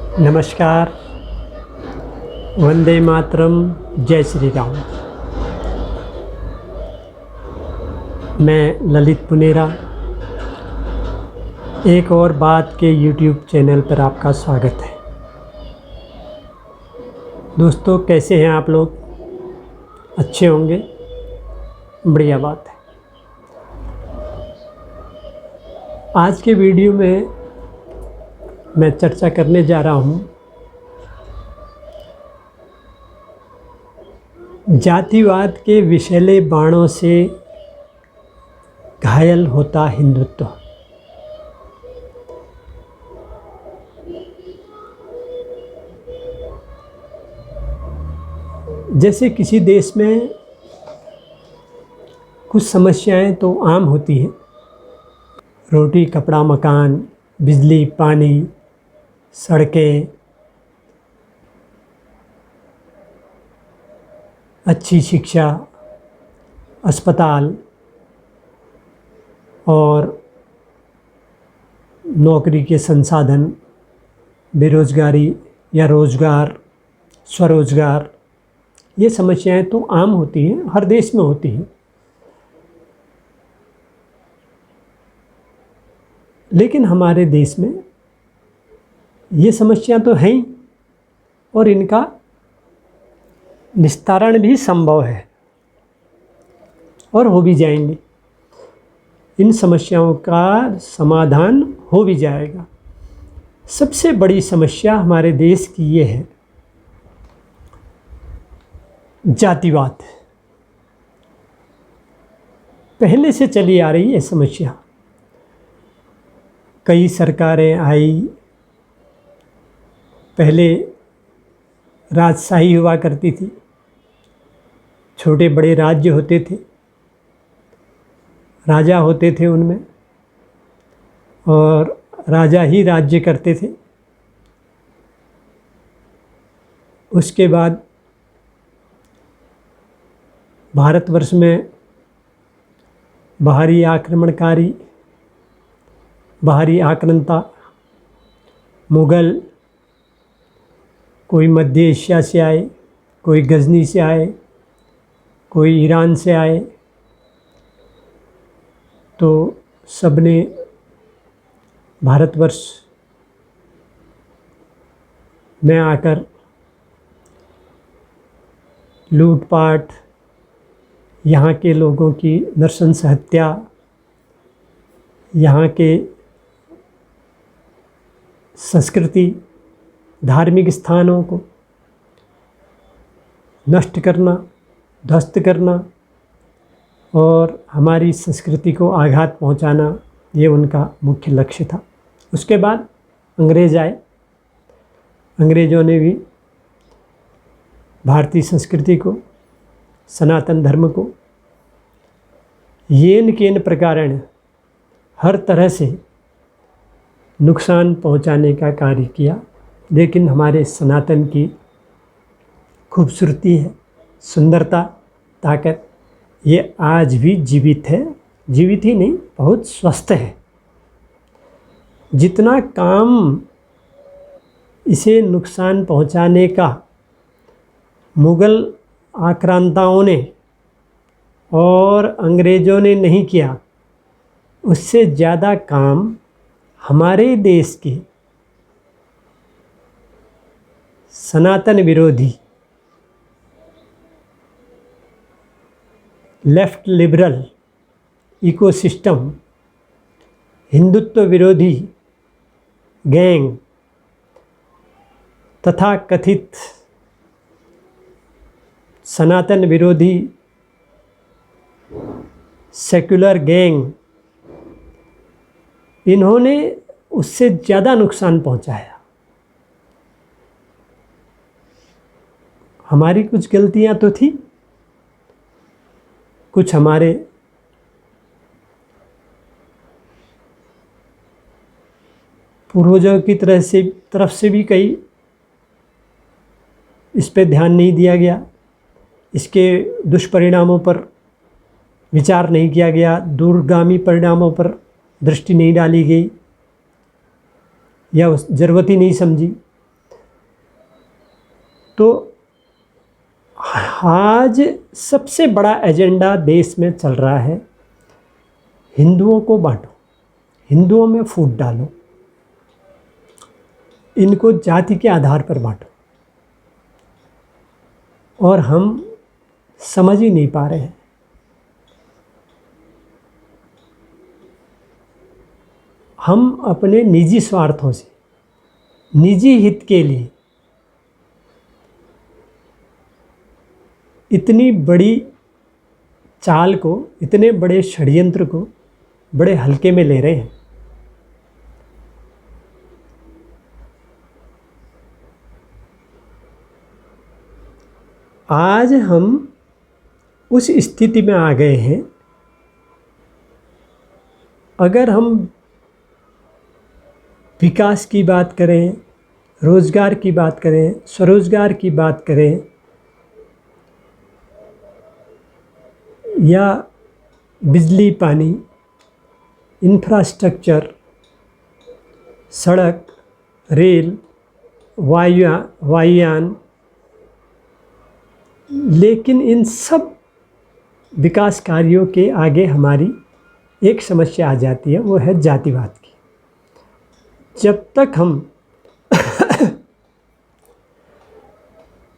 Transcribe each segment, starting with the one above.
नमस्कार। वंदे मातरम। जय श्री राम। मैं ललित पुनेरा एक और बात के YouTube चैनल पर आपका स्वागत है। दोस्तों, कैसे हैं आप लोग? अच्छे होंगे, बढ़िया बात है। आज के वीडियो में मैं चर्चा करने जा रहा हूँ जातिवाद के विषैले बाणों से घायल होता हिंदुत्व। जैसे किसी देश में कुछ समस्याएं तो आम होती हैं, रोटी कपड़ा मकान, बिजली पानी, सड़कें, अच्छी शिक्षा, अस्पताल और नौकरी के संसाधन, बेरोजगारी या रोजगार, स्वरोजगार, ये समस्याएं तो आम होती हैं, हर देश में होती हैं। लेकिन हमारे देश में ये समस्या तो हैं ही और इनका निस्तारण भी संभव है और हो भी जाएंगे। इन समस्याओं का समाधान हो भी जाएगा। सबसे बड़ी समस्या हमारे देश की ये है जातिवाद। पहले से चली आ रही है समस्या। कई सरकारें आई, पहले राजशाही हुआ करती थी, छोटे बड़े राज्य होते थे, राजा होते थे उनमें और राजा ही राज्य करते थे। उसके बाद भारतवर्ष में बाहरी आक्रमणकारी, बाहरी आक्रांता, मुग़ल, कोई मध्य एशिया से आए, कोई गजनी से आए, कोई ईरान से आए, तो सबने भारतवर्ष में आकर लूटपाट, यहाँ के लोगों की नृशंस हत्या, यहाँ के संस्कृति, धार्मिक स्थानों को नष्ट करना, ध्वस्त करना और हमारी संस्कृति को आघात पहुंचाना, ये उनका मुख्य लक्ष्य था। उसके बाद अंग्रेज़ आए। अंग्रेज़ों ने भी भारतीय संस्कृति को, सनातन धर्म को येन केन प्रकारेण हर तरह से नुकसान पहुंचाने का कार्य किया। लेकिन हमारे सनातन की खूबसूरती है, सुंदरता, ताकत, ये आज भी जीवित है। जीवित ही नहीं, बहुत स्वस्थ है। जितना काम इसे नुकसान पहुंचाने का मुग़ल आक्रांताओं ने और अंग्रेज़ों ने नहीं किया, उससे ज़्यादा काम हमारे देश के सनातन विरोधी, लेफ्ट लिबरल इकोसिस्टम, हिंदुत्व विरोधी गैंग तथा कथित सनातन विरोधी सेक्युलर गैंग, इन्होंने उससे ज़्यादा नुकसान पहुंचाया। हमारी कुछ गलतियां तो थी, कुछ हमारे पूर्वजों की तरफ से भी कई इस पे ध्यान नहीं दिया गया, इसके दुष्परिणामों पर विचार नहीं किया गया, दूरगामी परिणामों पर दृष्टि नहीं डाली गई या ज़रूरत ही नहीं समझी। तो आज सबसे बड़ा एजेंडा देश में चल रहा है, हिंदुओं को बांटो, हिंदुओं में फूट डालो, इनको जाति के आधार पर बांटो। और हम समझ ही नहीं पा रहे हैं। हम अपने निजी स्वार्थों से, निजी हित के लिए इतनी बड़ी चाल को, इतने बड़े षड्यंत्र को बड़े हल्के में ले रहे हैं। आज हम उस स्थिति में आ गए हैं, अगर हम विकास की बात करें, रोज़गार की बात करें, स्वरोज़गार की बात करें, या बिजली, पानी, इंफ्रास्ट्रक्चर, सड़क, रेल, वायुयान, लेकिन इन सब विकास कार्यों के आगे हमारी एक समस्या आ जाती है, वो है जातिवाद की। जब तक हम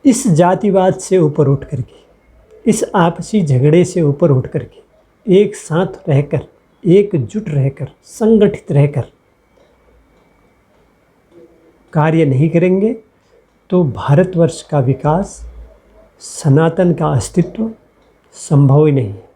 इस जातिवाद से ऊपर उठ करके, इस आपसी झगड़े से ऊपर उठ करके, एक साथ रहकर, एकजुट रहकर, संगठित रहकर कार्य नहीं करेंगे, तो भारतवर्ष का विकास, सनातन का अस्तित्व संभव ही नहीं है।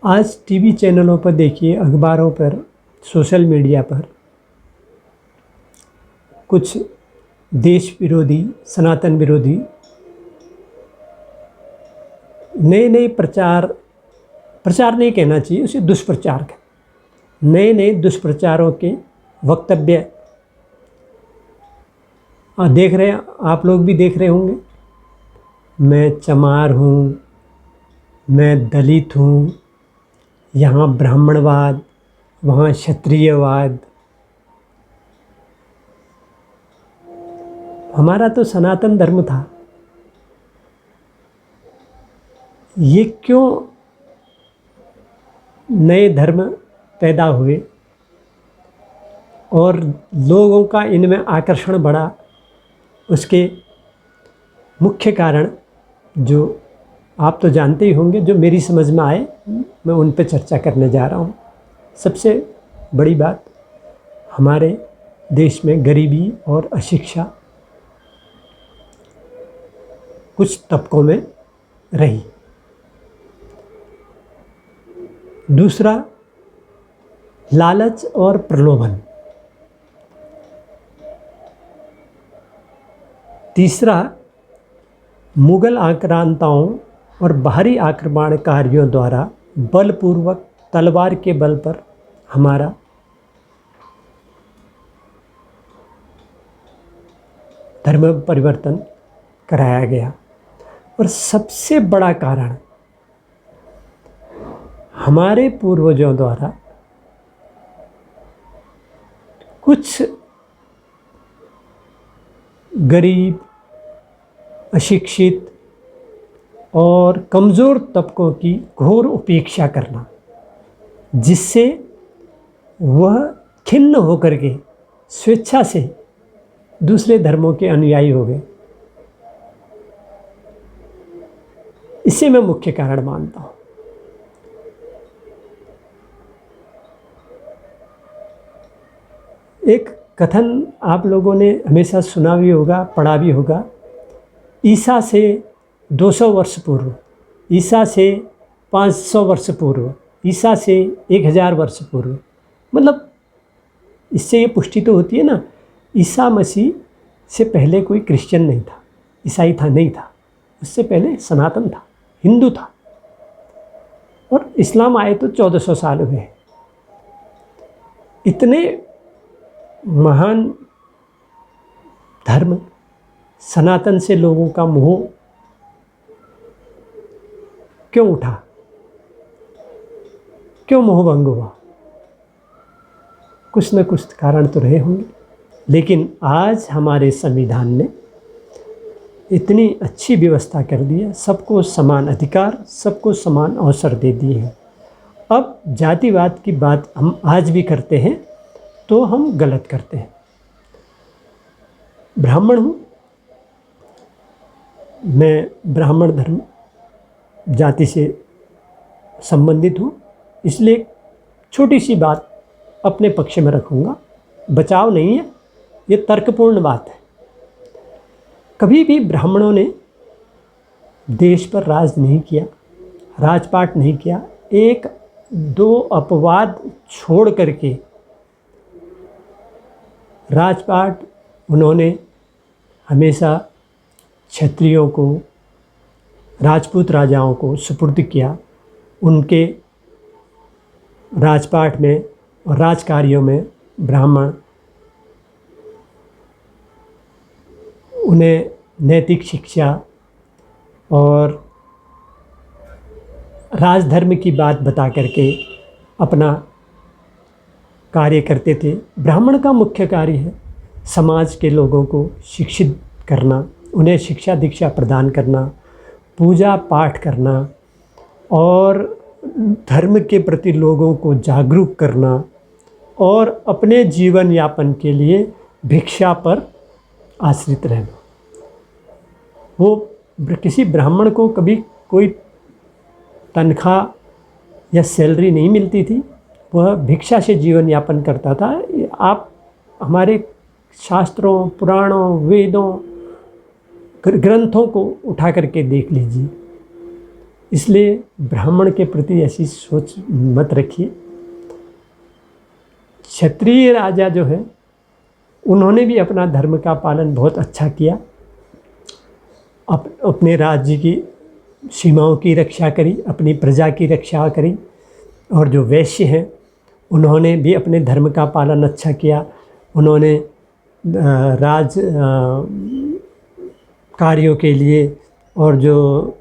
आज टीवी चैनलों पर देखिए, अखबारों पर, सोशल मीडिया पर कुछ देश विरोधी, सनातन विरोधी नए प्रचार नहीं कहना चाहिए, उसे दुष्प्रचार का, नए दुष्प्रचारों के वक्तव्य देख रहे हैं। आप लोग भी देख रहे होंगे। मैं चमार हूँ, मैं दलित हूँ, यहाँ ब्राह्मणवाद, वहाँ क्षत्रियवाद। हमारा तो सनातन धर्म था, ये क्यों नए धर्म पैदा हुए और लोगों का इनमें आकर्षण बढ़ा? उसके मुख्य कारण जो आप तो जानते ही होंगे, जो मेरी समझ में आए, मैं उन पर चर्चा करने जा रहा हूँ। सबसे बड़ी बात, हमारे देश में गरीबी और अशिक्षा कुछ तबकों में रही। दूसरा, लालच और प्रलोभन। तीसरा, मुगल आक्रांताओं और बाहरी आक्रमणकारियों द्वारा बलपूर्वक तलवार के बल पर हमारा धर्म परिवर्तन कराया गया। और सबसे बड़ा कारण, हमारे पूर्वजों द्वारा कुछ गरीब, अशिक्षित और कमज़ोर तबकों की घोर उपेक्षा करना, जिससे वह खिन्न होकर के स्वेच्छा से दूसरे धर्मों के अनुयायी हो गए। इसे मैं मुख्य कारण मानता हूँ। एक कथन आप लोगों ने हमेशा सुना भी होगा, पढ़ा भी होगा। ईसा से 200 वर्ष पूर्व, ईसा से 500 वर्ष पूर्व, ईसा से 1000 वर्ष पूर्व। मतलब इससे ये पुष्टि तो होती है ना, ईसा मसीह से पहले कोई क्रिश्चियन नहीं था, ईसाई था, नहीं था। उससे पहले सनातन था, हिंदू था। और इस्लाम आए तो 1400 साल हुए। इतने महान धर्म, सनातन से लोगों का मोह क्यों उठा? क्यों मोह भंग हुआ? कुछ न कुछ कारण तो रहे होंगे, लेकिन आज हमारे संविधान ने इतनी अच्छी व्यवस्था कर दी है, सबको समान अधिकार, सबको समान अवसर दे दिए हैं। अब जातिवाद की बात हम आज भी करते हैं तो हम गलत करते हैं। ब्राह्मण हूँ मैं, ब्राह्मण धर्म जाति से संबंधित हूँ, इसलिए छोटी सी बात अपने पक्ष में रखूँगा। बचाव नहीं है, ये तर्कपूर्ण बात है। कभी भी ब्राह्मणों ने देश पर राज नहीं किया, राजपाट नहीं किया। एक दो अपवाद छोड़ करके राजपाट उन्होंने हमेशा क्षत्रियों को, राजपूत राजाओं को सुपुर्द किया। उनके राजपाट में और राजकार्यों में ब्राह्मण उन्हें नैतिक शिक्षा और राजधर्म की बात बता करके अपना कार्य करते थे। ब्राह्मण का मुख्य कार्य है समाज के लोगों को शिक्षित करना, उन्हें शिक्षा दीक्षा प्रदान करना, पूजा पाठ करना और धर्म के प्रति लोगों को जागरूक करना और अपने जीवन यापन के लिए भिक्षा पर आश्रित रहना। वो किसी ब्राह्मण को कभी कोई तनख्वाह या सैलरी नहीं मिलती थी, वह भिक्षा से जीवन यापन करता था। आप हमारे शास्त्रों, पुराणों, वेदों, ग्रंथों को उठा करके देख लीजिए। इसलिए ब्राह्मण के प्रति ऐसी सोच मत रखिए। क्षत्रिय राजा जो है उन्होंने भी अपना धर्म का पालन बहुत अच्छा किया, अपने राज्य की सीमाओं की रक्षा करी, अपनी प्रजा की रक्षा करी। और जो वैश्य हैं उन्होंने भी अपने धर्म का पालन अच्छा किया। उन्होंने राज कार्यों के लिए और जो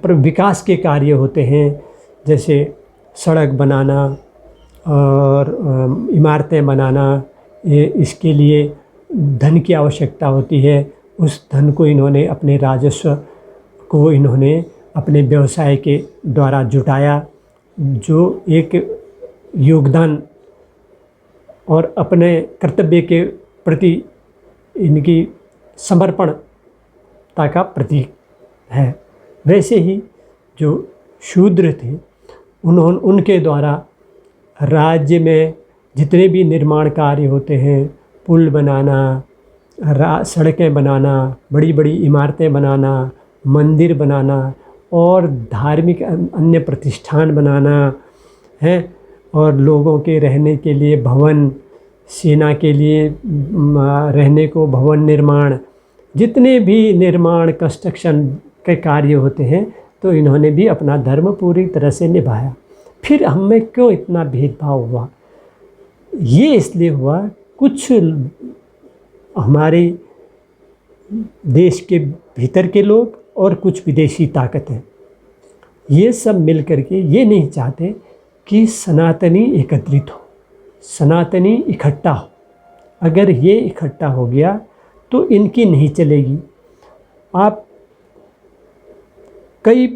विकास के कार्य होते हैं, जैसे सड़क बनाना और इमारतें बनाना, ये इसके लिए धन की आवश्यकता होती है। उस धन को इन्होंने अपने राजस्व को इन्होंने अपने व्यवसाय के द्वारा जुटाया, जो एक योगदान और अपने कर्तव्य के प्रति इनकी समर्पणता का प्रतीक है। वैसे ही जो शूद्र थे उनके द्वारा राज्य में जितने भी निर्माण कार्य होते हैं, पुल बनाना, सड़कें बनाना, बड़ी बड़ी इमारतें बनाना, मंदिर बनाना और धार्मिक अन्य प्रतिष्ठान बनाना है, और लोगों के रहने के लिए भवन, सेना के लिए रहने को भवन निर्माण, जितने भी निर्माण कंस्ट्रक्शन के कार्य होते हैं, तो इन्होंने भी अपना धर्म पूरी तरह से निभाया। फिर हम में क्यों इतना भेदभाव हुआ? ये इसलिए हुआ, कुछ हमारे देश के भीतर के लोग और कुछ विदेशी ताकतें, ये सब मिल करके ये नहीं चाहते कि सनातनी एकत्रित हो, सनातनी इकट्ठा हो। अगर ये इकट्ठा हो गया तो इनकी नहीं चलेगी। आप कई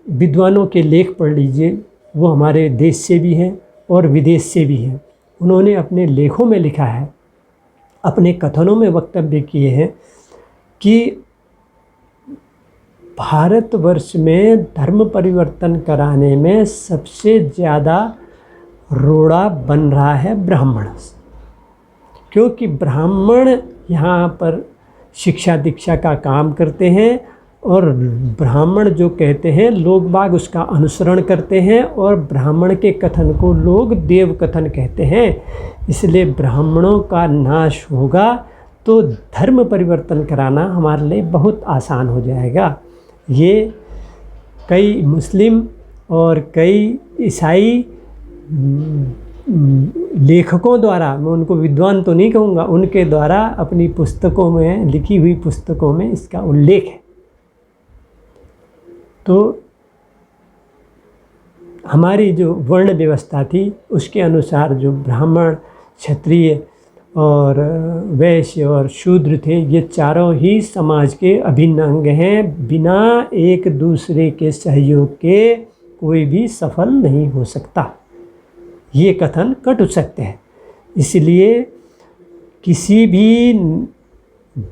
विद्वानों के लेख पढ़ लीजिए, वो हमारे देश से भी हैं और विदेश से भी हैं। उन्होंने अपने लेखों में लिखा है, अपने कथनों में वक्तव्य किए हैं कि भारतवर्ष में धर्म परिवर्तन कराने में सबसे ज़्यादा रोड़ा बन रहा है ब्राह्मण, क्योंकि ब्राह्मण यहाँ पर शिक्षा दीक्षा का काम करते हैं और ब्राह्मण जो कहते हैं लोग बाग उसका अनुसरण करते हैं और ब्राह्मण के कथन को लोग देव कथन कहते हैं। इसलिए ब्राह्मणों का नाश होगा तो धर्म परिवर्तन कराना हमारे लिए बहुत आसान हो जाएगा। ये कई मुस्लिम और कई ईसाई लेखकों द्वारा, मैं उनको विद्वान तो नहीं कहूँगा, उनके द्वारा अपनी पुस्तकों में, लिखी हुई पुस्तकों में इसका उल्लेख है। तो हमारी जो वर्ण व्यवस्था थी उसके अनुसार जो ब्राह्मण, क्षत्रिय और वैश्य और शूद्र थे, ये चारों ही समाज के अभिन्न अंग हैं। बिना एक दूसरे के सहयोग के कोई भी सफल नहीं हो सकता। ये कथन कटु सत्य है। इसलिए किसी भी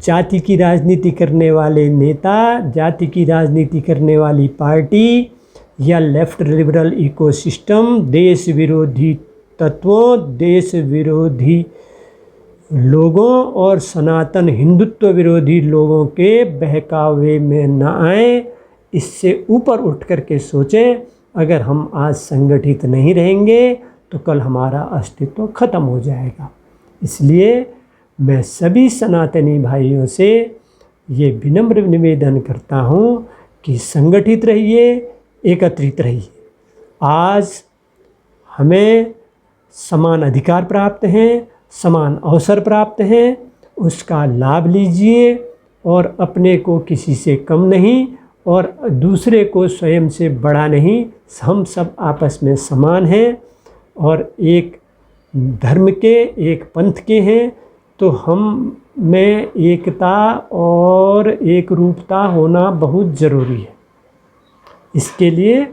जाति की राजनीति करने वाले नेता, जाति की राजनीति करने वाली पार्टी या लेफ्ट लिबरल इकोसिस्टम देश विरोधी तत्वों, देश विरोधी लोगों और सनातन हिंदुत्व विरोधी लोगों के बहकावे में न आए। इससे ऊपर उठ कर के सोचें, अगर हम आज संगठित नहीं रहेंगे तो कल हमारा अस्तित्व खत्म हो जाएगा। इसलिए मैं सभी सनातनी भाइयों से ये विनम्र निवेदन करता हूँ कि संगठित रहिए, एकत्रित रहिए। आज हमें समान अधिकार प्राप्त हैं, समान अवसर प्राप्त हैं, उसका लाभ लीजिए और अपने को किसी से कम नहीं और दूसरे को स्वयं से बड़ा नहीं। हम सब आपस में समान हैं और एक धर्म के, एक पंथ के हैं, तो हम में एकता और एक रूपता होना बहुत ज़रूरी है। इसके लिए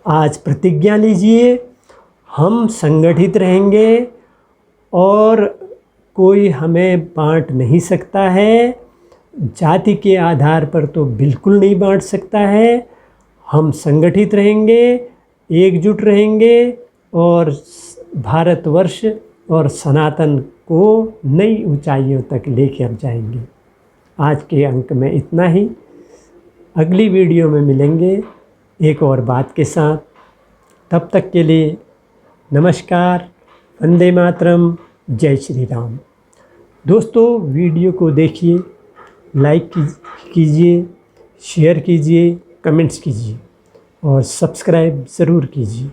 आज प्रतिज्ञा लीजिए, हम संगठित रहेंगे और कोई हमें बांट नहीं सकता है। जाति के आधार पर तो बिल्कुल नहीं बांट सकता है। हम संगठित रहेंगे, एकजुट रहेंगे और भारतवर्ष और सनातन को नई ऊंचाइयों तक लेकर जाएंगे। आज के अंक में इतना ही। अगली वीडियो में मिलेंगे एक और बात के साथ। तब तक के लिए नमस्कार, वंदे मातरम, जय श्री राम। दोस्तों, वीडियो को देखिए, लाइक कीजिए, शेयर कीजिए, कमेंट्स कीजिए और सब्सक्राइब ज़रूर कीजिए।